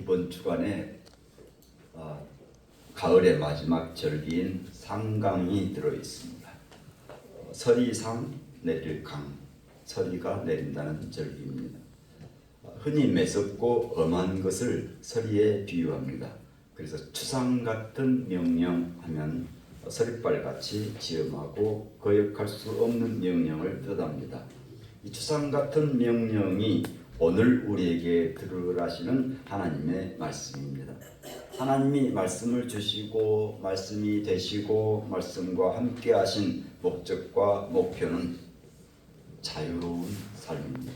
이번 주간에 가을의 마지막 절기인 상강이 들어 있습니다. 서리상 내릴 강, 서리가 내린다는 절기입니다. 흔히 매섭고 엄한 것을 서리에 비유합니다. 그래서 추상 같은 명령하면 서리발같이 지엄하고 거역할 수 없는 명령을 뜻합니다. 이 추상 같은 명령이 오늘 우리에게 들으라시는 하나님의 말씀입니다. 하나님이 말씀을 주시고 말씀이 되시고 말씀과 함께 하신 목적과 목표는 자유로운 삶입니다.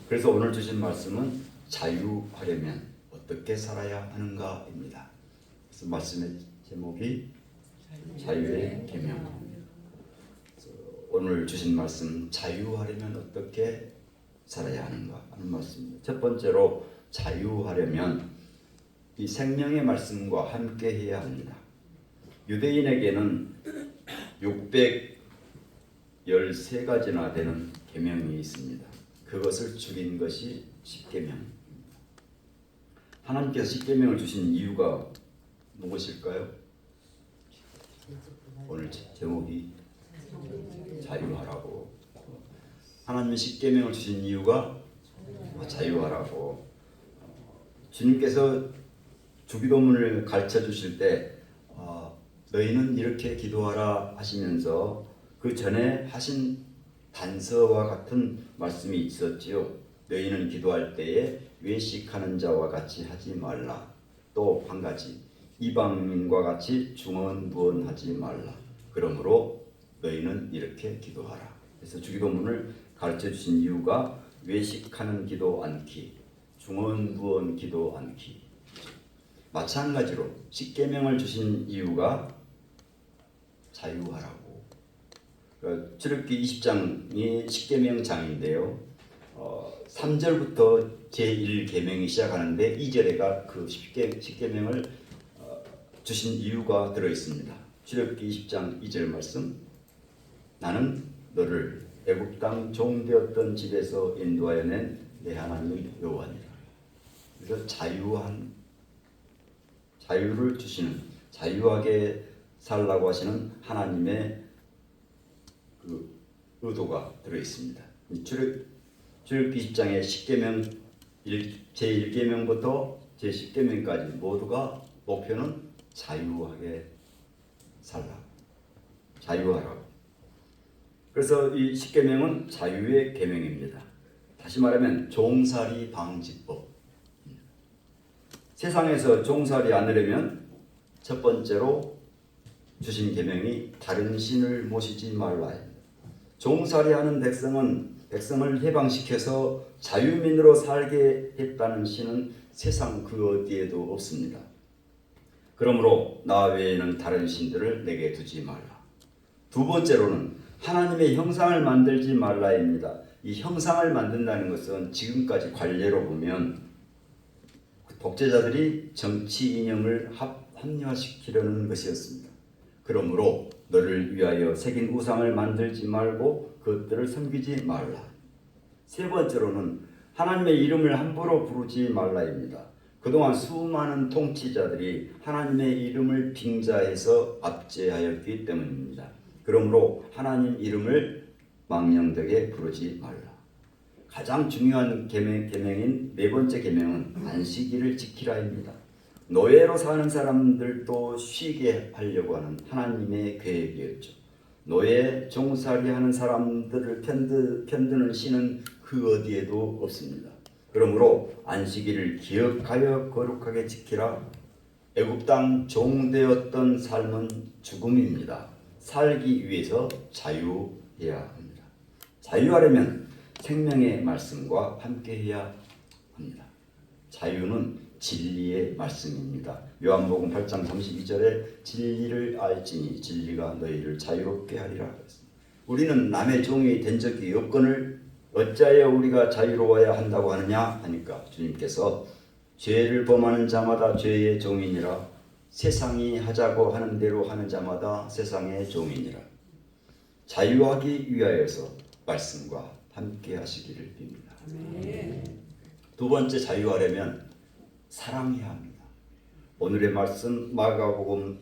그래서 오늘 주신 말씀은 자유하려면 어떻게 살아야 하는가입니다. 그래서 말씀의 제목이 자유의 계명. 오늘 주신 말씀, 자유하려면 어떻게 살아야 하는가 하는 말씀입니다. 첫 번째로 자유하려면 이 생명의 말씀과 함께 해야 합니다. 유대인에게는 613가지나 되는 계명이 있습니다. 그것을 줄인 것이 십계명입니다. 하나님께서 십계명을 주신 이유가 무엇일까요? 오늘 제목이 자유하라고. 하나님이 십계명을 주신 이유가 자유하라고. 주님께서 주기도문을 가르쳐 주실 때 너희는 이렇게 기도하라 하시면서 그 전에 하신 단서와 같은 말씀이 있었지요. 너희는 기도할 때에 외식하는 자와 같이 하지 말라. 또 한 가지, 이방인과 같이 중언부언하지 말라. 그러므로 너희는 이렇게 기도하라. 그래서 주기도문을 가르쳐 주신 이유가 외식하는 기도 않기, 중언부언 기도 않기. 마찬가지로 십계명을 주신 이유가 자유하라고. 출애굽기 20장이 십계명장인데요. 3절부터 제1계명이 시작하는데 2절에가 그 십계명을 주신 이유가 들어 있습니다. 출애굽기 20장 2절 말씀. 나는 너를 애굽 땅 종되었던 집에서 인도하여 낸 내 하나님 여호와니라. 그래서 자유를 주시는, 자유하게 살라고 하시는 하나님의 그 의도가 들어 있습니다. 출애굽기 20장의 십계명 제1계명부터 제10계명까지 모두가 목표는 자유하게 살라, 자유하라고. 그래서 이 십계명은 자유의 계명입니다. 다시 말하면 종살이 방지법. 세상에서 종살이 않으려면 첫 번째로 주신 계명이 다른 신을 모시지 말라입니다. 종살이하는 백성을 해방시켜서 자유민으로 살게 했다는 신은 세상 그 어디에도 없습니다. 그러므로 나 외에는 다른 신들을 내게 두지 말라. 두 번째로는 하나님의 형상을 만들지 말라입니다. 이 형상을 만든다는 것은 지금까지 관례로 보면 독재자들이 정치 이념을 합리화시키려는 것이었습니다. 그러므로 너를 위하여 새긴 우상을 만들지 말고 그것들을 섬기지 말라. 세 번째로는 하나님의 이름을 함부로 부르지 말라입니다. 그동안 수많은 통치자들이 하나님의 이름을 빙자해서 압제하였기 때문입니다. 그러므로 하나님 이름을 망령되게 부르지 말라. 가장 중요한 계명인 네 번째 계명은 안식일을 지키라입니다. 노예로 사는 사람들도 쉬게 하려고 하는 하나님의 계획이었죠. 노예 종살이하는 사람들을 편드는 신은 그 어디에도 없습니다. 그러므로 안식일을 기억하여 거룩하게 지키라. 애굽 땅 종되었던 삶은 죽음입니다. 살기 위해서 자유해야 합니다. 자유하려면 생명의 말씀과 함께해야 합니다. 자유는 진리의 말씀입니다. 요한복음 8장 32절에 진리를 알지니 진리가 너희를 자유롭게 하리라. 우리는 남의 종이 된 적이 없거늘 어찌하여 우리가 자유로워야 한다고 하느냐 하니까 주님께서 죄를 범하는 자마다 죄의 종이니라. 세상이 하자고 하는 대로 하는 자마다 세상의 종이니라. 자유하기 위하여서 말씀과 함께 하시기를 빕니다. 두 번째 자유하려면 사랑해야 합니다. 오늘의 말씀 마가복음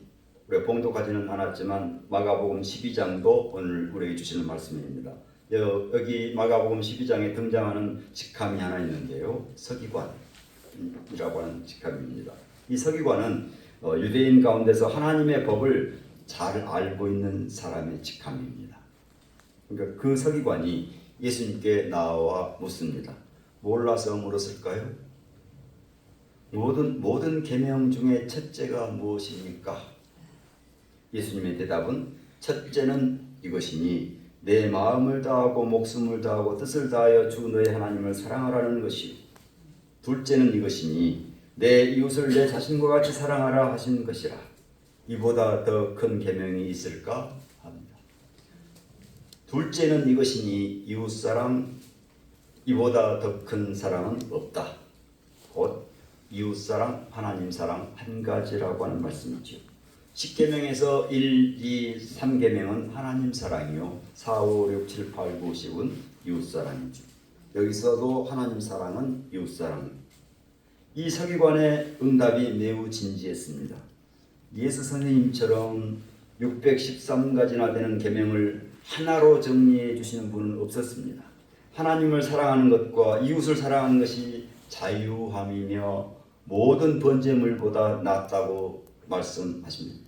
우리가 봉독하지는 않았지만 마가복음 12장도 오늘 우리에게 주시는 말씀입니다. 여기 마가복음 12장에 등장하는 직함이 하나 있는데요. 서기관이라고 하는 직함입니다. 이 서기관은 유대인 가운데서 하나님의 법을 잘 알고 있는 사람의 직함입니다. 그러니까 그 서기관이 예수님께 나와 묻습니다. 몰라서 물었을까요? 모든 계명 중에 첫째가 무엇입니까? 예수님의 대답은 첫째는 이것이니 내 마음을 다하고 목숨을 다하고 뜻을 다하여 주 너의 하나님을 사랑하라는 것이요. 둘째는 이것이니 내 이웃을 내 자신과 같이 사랑하라 하신 것이라. 이보다 더 큰 계명이 있을까 합니다. 둘째는 이것이니 이웃사랑 이보다 더 큰 사랑은 없다. 곧 이웃사랑 하나님 사랑 한 가지라고 하는 말씀이죠. 10계명에서 1, 2, 3계명은 하나님 사랑이요 4, 5, 6, 7, 8, 9, 10은 이웃사랑이죠. 여기서도 하나님 사랑은 이웃사랑. 이 서기관의 응답이 매우 진지했습니다. 예수 선생님처럼 613가지나 되는 계명을 하나로 정리해 주시는 분은 없었습니다. 하나님을 사랑하는 것과 이웃을 사랑하는 것이 자유함이며 모든 번제물보다 낫다고 말씀하십니다.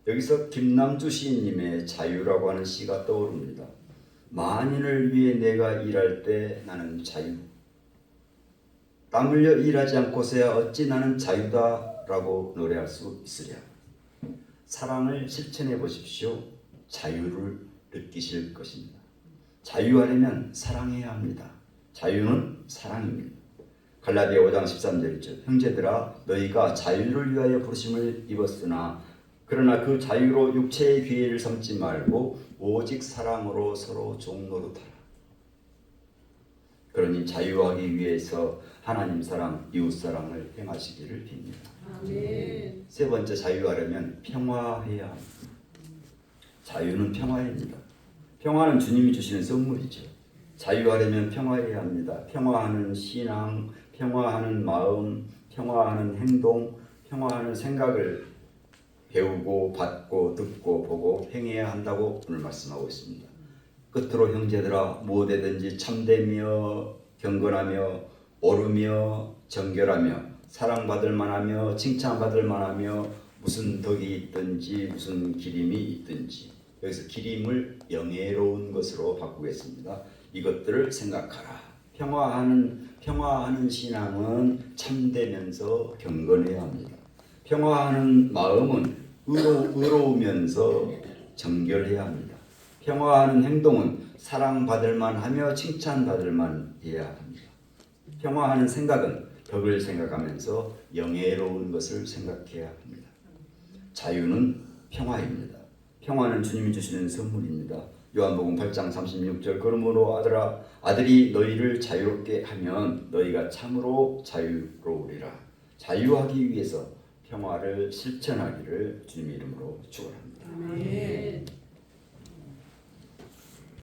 여기서 김남주 시인님의 자유라고 하는 시가 떠오릅니다. 만인을 위해 내가 일할 때 나는 자유. 땀 흘려 일하지 않고서야 어찌 나는 자유다라고 노래할 수 있으랴. 사랑을 실천해 보십시오. 자유를 느끼실 것입니다. 자유하려면 사랑해야 합니다. 자유는 사랑입니다. 갈라디아 5장 13절이죠. 형제들아 너희가 자유를 위하여 부르심을 입었으나 그러나 그 자유로 육체의 기회를 삼지 말고 오직 사랑으로 서로 종노릇하라. 그러니 자유하기 위해서 하나님 사랑, 이웃 사랑을 행하시기를 빕니다. 아멘. 세 번째, 자유하려면 평화해야 합니다. 자유는 평화입니다. 평화는 주님이 주시는 선물이죠. 자유하려면 평화해야 합니다. 평화하는 신앙, 평화하는 마음, 평화하는 행동, 평화하는 생각을 배우고 받고 듣고 보고 행해야 한다고 오늘 말씀하고 있습니다. 끝으로 형제들아 무엇이든지 참되며 경건하며 옳으며 정결하며 사랑받을 만하며 칭찬받을 만하며 무슨 덕이 있든지 무슨 기림이 있든지, 여기서 기림을 영예로운 것으로 바꾸겠습니다. 이것들을 생각하라. 평화하는 신앙은 참되면서 경건해야 합니다. 평화하는 마음은 의로우면서 정결해야 합니다. 평화하는 행동은 사랑받을 만하며 칭찬받을 만해야 합니다. 평화하는 생각은 덕을 생각하면서 영예로운 것을 생각해야 합니다. 자유는 평화입니다. 평화는 주님이 주시는 선물입니다. 요한복음 8장 36절 그러므로 아들이 너희를 자유롭게 하면 너희가 참으로 자유로우리라. 자유하기 위해서 평화를 실천하기를 주님의 이름으로 축원합니다. 아멘.